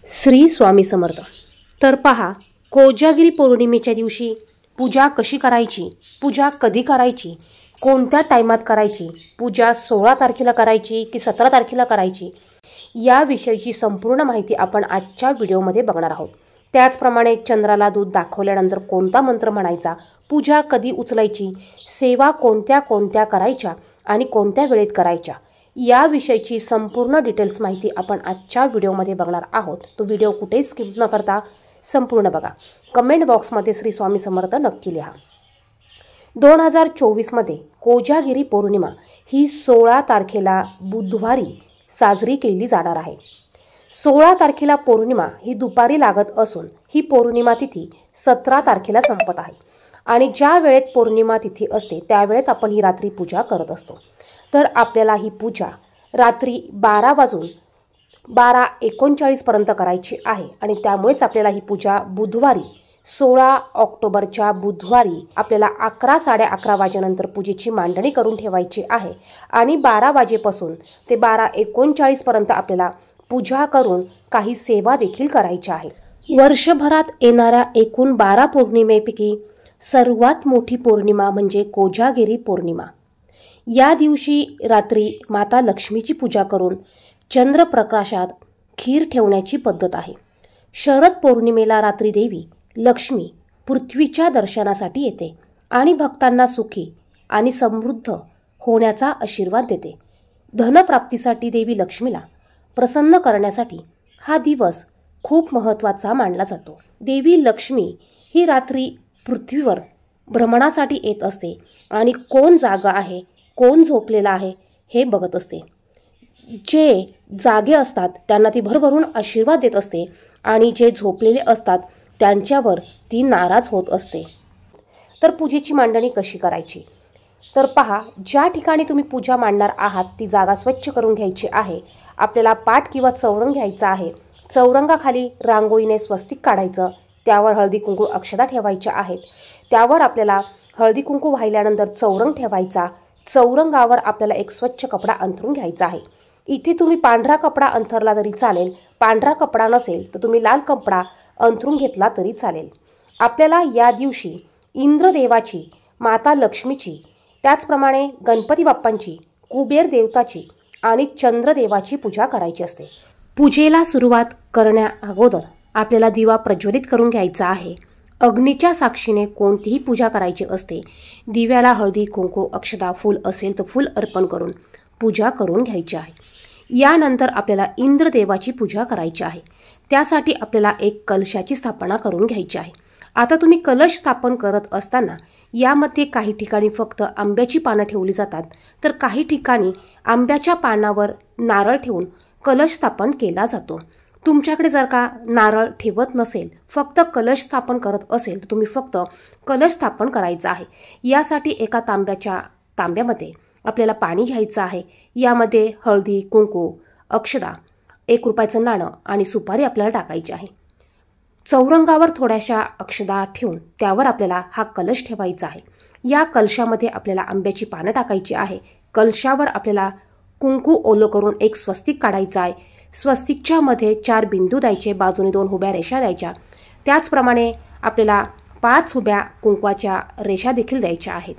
श्री स्वामी समर्थ। तर पहा, कोजागिरी पौर्णिमेच्या दिवशी पूजा कशी करायची, पूजा कधी करायची, कोणत्या टायमात करायची, पूजा 16 तारखेला करायची की 17 तारखेला करायची, याविषयीची संपूर्ण माहिती आपण आजच्या व्हिडिओमध्ये बघणार आहोत। त्याचप्रमाणे चंद्राला दूध दाखवल्यानंतर कोणता मंत्र म्हणायचा, पूजा कधी उचलायची, सेवा कोणत्या कोणत्या करायच्या आणि कोणत्या वेळेत करायच्या, याविषयीची संपूर्ण डिटेल्स माहिती आपण आजच्या व्हिडिओमध्ये बघणार आहोत। तो व्हिडिओ कुठेही स्किप न करता संपूर्ण बघा। कमेंट बॉक्समध्ये श्री स्वामी समर्थ नक्की लिहा। 2024 मध्ये कोजागिरी पौर्णिमा ही 16 तारखेला बुधवारी साजरी केली जाणार आहे। 16 तारखेला पौर्णिमा ही दुपारी लागत असून ही पौर्णिमा तिथी 17 तारखेला संपत आहे आणि ज्या वेळेत पौर्णिमा तिथी असते त्या वेळेत आपण ही रात्री पूजा करत असतो। तर आपल्याला ही पूजा रात्री 12 वाजून 12:39 पर्यंत करायची आहे आणि त्यामुळेच आपल्याला ही पूजा बुधवारी 16 ऑक्टोबरच्या बुधवारी आपल्याला 11 साडे11 वाजेनंतर पूजेची मांडणी करून ठेवायची आहे आणि 12 वाजेपासून ते 12:39 पर्यंत आपल्याला पूजा करून काही सेवा देखील करायच्या आहेत। वर्षभरात येणाऱ्या एकूण 12 पौर्णिमेपैकी सर्वात मोठी पौर्णिमा म्हणजे कोजागिरी पौर्णिमा। या दिवशी रात्री माता लक्ष्मीची पूजा करून चंद्रप्रकाशात खीर ठेवण्याची पद्धत आहे। शरद पौर्णिमेला रात्री देवी लक्ष्मी पृथ्वीच्या दर्शनासाठी येते आणि भक्तांना सुखी आणि समृद्ध होण्याचा आशीर्वाद देते। धनप्राप्तीसाठी देवी लक्ष्मीला प्रसन्न करण्यासाठी हा दिवस खूप महत्त्वाचा मानला जातो। देवी लक्ष्मी ही रात्री पृथ्वीवर भ्रमणासाठी येत असते आणि कोण जागा आहे, कोण झोपलेला आहे हे बघत असते। जे जागे असतात त्यांना ती भरभरून आशीर्वाद देत असते आणि जे झोपलेले असतात त्यांच्यावर ती नाराज होत असते। तर पूजेची मांडणी कशी करायची, तर पहा, ज्या ठिकाणी तुम्ही पूजा मांडणार आहात ती जागा स्वच्छ करून घ्यायची आहे। आपल्याला पाट किंवा चौरंग घ्यायचा आहे। चौरंगाखाली रांगोळीने स्वस्तिक काढायचं, त्यावर हळदी कुंकू अक्षता ठेवायच्या आहेत। त्यावर आपल्याला हळदी कुंकू वाहिल्यानंतर चौरंग ठेवायचा। चौरंगावर आपल्याला एक स्वच्छ कपडा अंथरून घ्यायचा आहे। इथे तुम्ही पांढरा कपडा अंथरला तरी चालेल, पांढरा कपडा नसेल तर तुम्ही लाल कपडा अंथरून घेतला तरी चालेल। आपल्याला या दिवशी इंद्रदेवाची, माता लक्ष्मीची, त्याचप्रमाणे गणपती बाप्पांची, कुबेर देवताची आणि चंद्रदेवाची पूजा करायची असते। पूजेला सुरुवात करण्या अगोदर आपल्याला दिवा प्रज्वलित करून घ्यायचा आहे। अग्नीच्या साक्षीने कोणतीही पूजा करायची असते। दिव्याला हळदी कुंकू अक्षता फूल असेल तर फूल अर्पण करून पूजा करून घ्यायची आहे। यानंतर आपल्याला इंद्रदेवाची पूजा करायची आहे। त्यासाठी आपल्याला एक कलशाची स्थापना करून घ्यायची आहे। आता तुम्ही कलश स्थापन करत असताना यामध्ये काही ठिकाणी फक्त आंब्याची पानं ठेवली जातात, तर काही ठिकाणी आंब्याच्या पानावर नारळ ठेवून कलश स्थापन केला जातो। तुमच्याकडे जर का नारळ ठेवत नसेल, फक्त कलश स्थापन करत असेल तर तुम्ही फक्त कलश स्थापन करायचा आहे। यासाठी एका तांब्यामध्ये आपल्याला पाणी घ्यायचं आहे। यामध्ये हळदी कुंकू अक्षता, 1 रुपयाचं नाणं आणि सुपारी आपल्याला टाकायची आहे। चौरंगावर थोड्याशा अक्षता ठेवून त्यावर आपल्याला हा कलश ठेवायचा आहे। या कलशामध्ये आपल्याला आंब्याची पानं टाकायची आहे। कलशावर आपल्याला कुंकू ओलं करून एक स्वस्तिक काढायचा आहे। स्वस्तिकच्या मध्ये 4 बिंदू द्यायचे, बाजूने 2 उभ्या रेषा द्यायच्या। त्याचप्रमाणे आपल्याला 5 उभ्या कुंकवाच्या रेषा देखील द्यायच्या आहेत।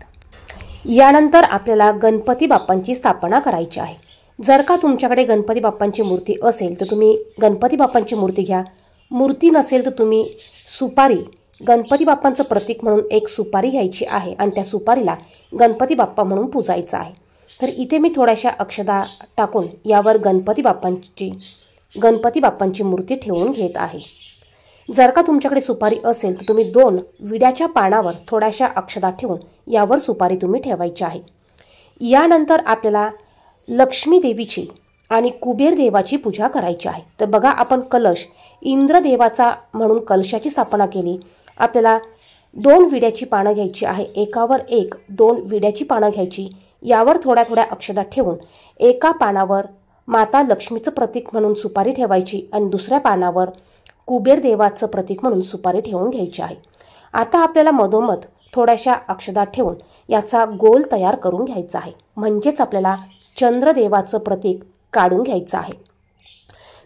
यानंतर आपल्याला गणपती बाप्पांची स्थापना करायची आहे। जर का तुमच्याकडे गणपती बाप्पांची मूर्ती असेल तर तुम्ही गणपती बाप्पांची मूर्ती घ्या। मूर्ती नसेल तर तुम्ही सुपारी, गणपती बाप्पांचं प्रतीक म्हणून एक सुपारी घ्यायची आहे आणि त्या सुपारीला गणपती बाप्पा म्हणून पूजायचं आहे। तर इथे मी थोड्याशा अक्षता टाकून यावर गणपती बाप्पांची मूर्ती ठेवून घेत आहे। जर का तुमच्याकडे सुपारी असेल तर तुम्ही 2 विड्याच्या पानावर थोड्याशा अक्षता ठेवून यावर सुपारी तुम्ही ठेवायची आहे। यानंतर आपल्याला लक्ष्मी देवीची आणि कुबेर देवाची पूजा करायची आहे। तर बघा, आपण कलश इंद्रदेवाचा म्हणून कलशाची स्थापना केली। आपल्याला 2 विड्याची पानं घ्यायची आहे। एकावर एक 2 विड्याची पानं घ्यायची। यावर थोड्या थोड्या अक्षता ठेवून एका पानावर माता लक्ष्मीचं प्रतीक म्हणून सुपारी ठेवायची आणि दुसऱ्या पानावर कुबेर देवाचं प्रतीक म्हणून सुपारी ठेवून घ्यायची आहे। आता आपल्याला मधोमध थोड्याशा अक्षता ठेवून याचा गोल तयार करून घ्यायचा आहे, म्हणजेच आपल्याला चंद्रदेवाचं प्रतीक काढून घ्यायचं आहे।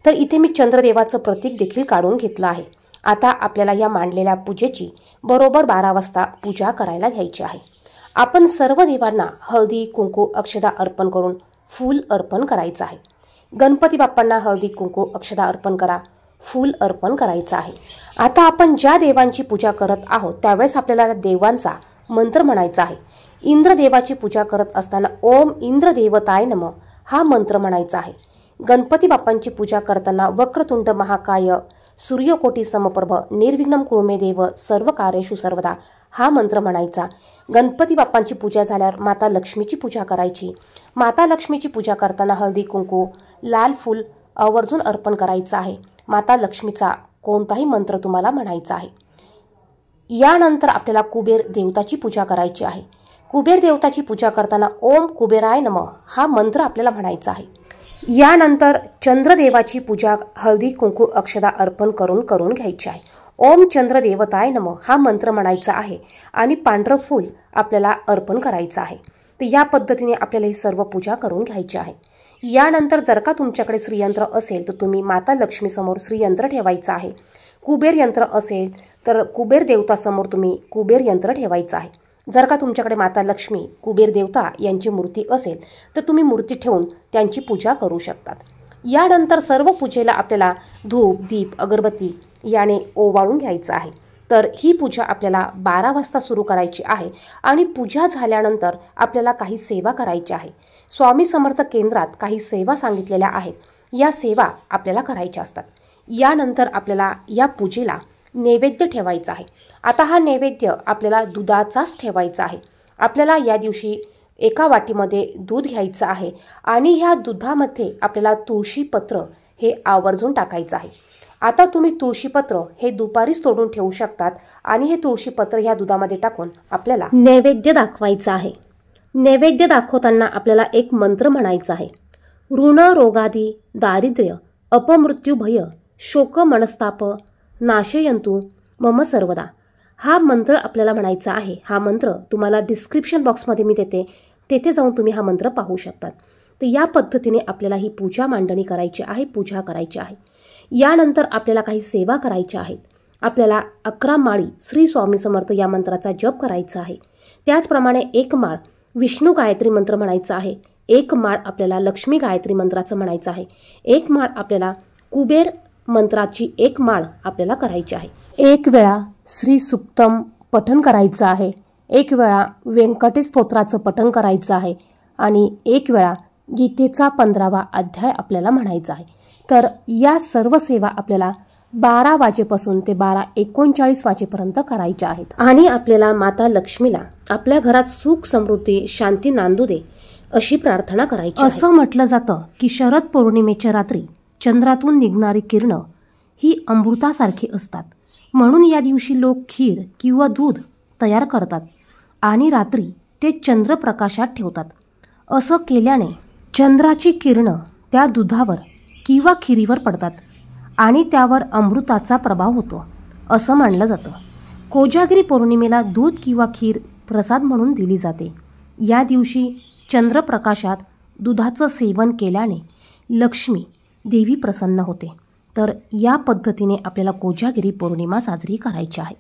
तर इथे मी चंद्रदेवाचं प्रतीक देखील काढून घेतलं आहे. आता आपल्याला या मांडलेल्या पूजेची बरोबर 12 वाजता पूजा करायला घ्यायची आहे. आपण सर्व देवांना हळदी कुंकू अक्षदा अर्पण करून फूल अर्पण करायचं आहे. गणपती बाप्पांना हळदी कुंकू अक्षदा अर्पण करा, फूल अर्पण करायचं आहे. आता आपण ज्या देवांची पूजा करत आहोत त्यावेळेस आपल्याला त्या देवांचा मंत्र म्हणायचा आहे. इंद्रदेवाची पूजा करत असताना ओम इंद्रदेवताय नमः हा मंत्र म्हणायचा आहे. गणपती बाप्पांची पूजा करताना वक्रतुंड महाकाय सूर्यकोटी समप्रभ निर्विघ्नं कुरु मे देव सर्व कार्येषु सर्वदा हा मंत्र म्हणायचा. गणपती बाप्पांची पूजा झाल्यावर माता लक्ष्मीची पूजा करायची. माता लक्ष्मीची पूजा करताना हळदी कुंकू लाल फूल आवर्जून अर्पण करायचं आहे. माता लक्ष्मीचा कोणताही मंत्र तुम्हाला म्हणायचा आहे. यानंतर आपल्याला कुबेर देवताची पूजा करायची आहे. कुबेर देवताची पूजा करताना ओम कुबेराय नमः हा मंत्र आपल्याला म्हणायचा आहे. यानंतर चंद्रदेवाची पूजा हळदी कुंकू अक्षदा अर्पण करून घ्यायची आहे. ओम चंद्रदेवताय नमः हा मंत्र म्हणायचा आहे आणि पांढरं फूल आपल्याला अर्पण करायचं आहे. तर या पद्धतीने आपल्याला ही सर्व पूजा करून घ्यायची आहे. यानंतर जर का तुमच्याकडे श्रीयंत्र असेल तर तुम्ही माता लक्ष्मीसमोर श्रीयंत्र ठेवायचं आहे. कुबेर यंत्र असेल तर कुबेर देवतासमोर तुम्ही कुबेर यंत्र ठेवायचं आहे. जर का तुमच्याकडे माता लक्ष्मी कुबेर देवता यांची मूर्ती असेल तर तुम्ही मूर्ती ठेवून त्यांची पूजा करू शकतात. यानंतर सर्व पूजेला आपल्याला धूप दीप अगरबत्ती याने ओवाळून घ्यायचं आहे. तर ही पूजा आपल्याला 12 वाजता सुरू करायची आहे आणि पूजा झाल्यानंतर आपल्याला काही सेवा करायची आहे. स्वामी समर्थ केंद्रात काही सेवा सांगितलेल्या आहेत. या सेवा आपल्याला करायच्या असतात. यानंतर आपल्याला या पूजेला नैवेद्य ठेवायचा आहे. आता हा नैवेद्य आपल्याला दुधाचाच ठेवायचा आहे. आपल्याला या दिवशी एका वाटीमध्ये दूध घ्यायचं आहे आणि ह्या दुधामध्ये आपल्याला तुळशीपत्र हे आवर्जून टाकायचं आहे. आता तुम्ही तुळशीपत्र हे दुपारीच तोडून ठेवू शकतात आणि हे तुळशीपत्र ह्या दुधामध्ये टाकून आपल्याला नैवेद्य दाखवायचा आहे. नैवेद्य दाखवताना आपल्याला एक मंत्र म्हणायचा आहे. ऋण रोगादी दारिद्र्य अपमृत्यू भय शोक मनस्ताप नाशयंतु मम सर्वदा हा मंत्र आपल्याला म्हणायचा आहे. हा मंत्र तुम्हाला डिस्क्रिप्शन बॉक्समध्ये मी देते, तेथे जाऊन तुम्ही हा मंत्र पाहू शकतात. तर या पद्धतीने आपल्याला ही पूजा मांडणी करायची आहे, पूजा करायची आहे. यानंतर आपल्याला काही सेवा करायच्या आहेत. आपल्याला 11 माळी श्री स्वामी समर्थ या मंत्राचा जप करायचा आहे. त्याचप्रमाणे 1 माळ विष्णू गायत्री मंत्र म्हणायचा आहे. 1 माळ आपल्याला लक्ष्मी गायत्री मंत्राचं म्हणायचं आहे. 1 माळ आपल्याला कुबेर मंत्राची 1 माळ आपल्याला करायची आहे. 1 वेळा श्री सुक्तम पठण करायचं आहे. 1 वेळा व्यंकटेश स्तोत्राचं पठण करायचं आहे आणि 1 वेळा गीतेचा 15वा अध्याय आपल्याला म्हणायचा आहे. तर या सर्व सेवा आपल्याला 12 वाजेपासून ते 12:39 वाजेपर्यंत करायच्या आहेत आणि आपल्याला माता लक्ष्मीला आपल्या घरात सुख समृद्धी शांती नांदू दे अशी प्रार्थना करायची. असं म्हटलं जातं की शरद पौर्णिमेच्या रात्री चंद्रातून निघणारी किरणं ही अमृतासारखी असतात. म्हणून या दिवशी लोक खीर किंवा दूध तयार करतात आणि रात्री ते चंद्रप्रकाशात ठेवतात. असं केल्याने चंद्राची किरणं त्या दुधावर किंवा खिरीवर पडतात आणि त्यावर अमृताचा प्रभाव होतो असं मानलं जातं. कोजागिरी पौर्णिमेला दूध किंवा खीर प्रसाद म्हणून दिली जाते. या दिवशी चंद्रप्रकाशात दुधाचं सेवन केल्याने लक्ष्मी देवी प्रसन्न होते. तर या पद्धतीने आपल्याला कोजागिरी पौर्णिमा साजरी करायची आहे.